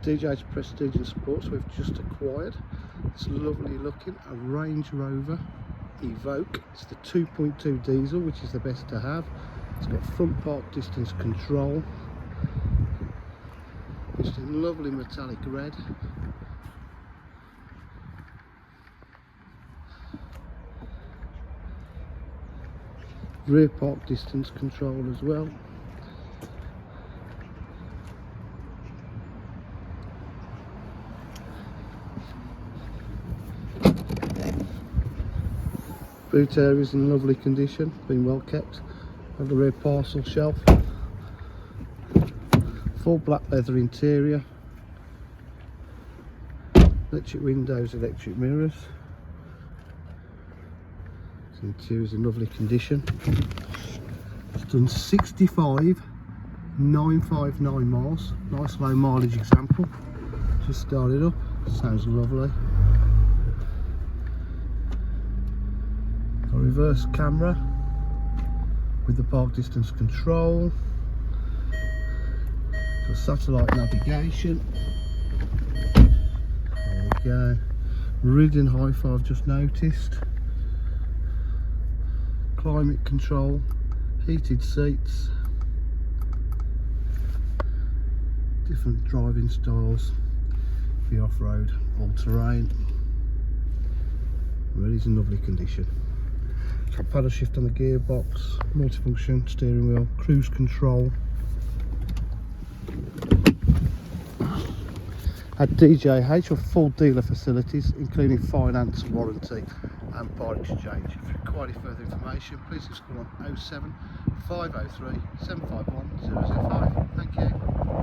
DJ's Prestige and Sports, we've just acquired this lovely looking a Range Rover Evoque. It's the 2.2 diesel, which is the best to have. It's got front park distance control. It's in lovely metallic red. Rear park distance control as well. Boot area is in lovely condition, been well kept. On the rear parcel shelf. Full black leather interior. Electric windows, electric mirrors. The interior is in lovely condition. It's done 65,959 miles. Nice low mileage example. Just started up. Sounds lovely. A reverse camera with the park distance control. Got satellite navigation. There we go. Meridian Hi-Fi I've just noticed. Climate control, heated seats, different driving styles for the off-road, all-terrain. Really is in lovely condition. Got paddle shift on the gearbox, multifunction steering wheel, cruise control. At DJH or full dealer facilities, including finance, warranty and part exchange. If you require any further information, please just call on 07 503 751 005. Thank you.